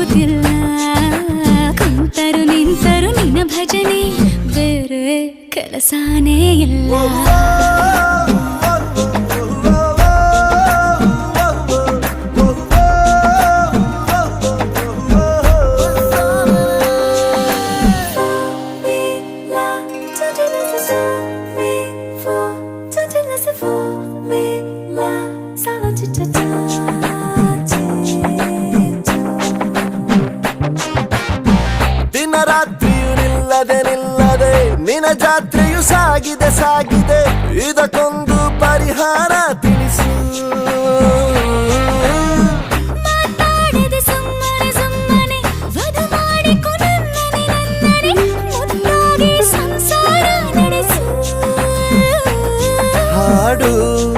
ಆಗುತ್ತಿಲ್ಲ ಕುಂತರು ನಿಂತರು ನಿನ್ನ ಭಜನೆ ಬೇರೆ ಕೆಲಸನೇ ಇಲ್ಲ ದಿನ ರಾತ್ರಿಯು ನಿಲ್ಲದೆ ನಿನ್ನ ಜಾತ್ರೆಯು ಸಾಗಿದೆ ಇದಕ್ಕೊಂದು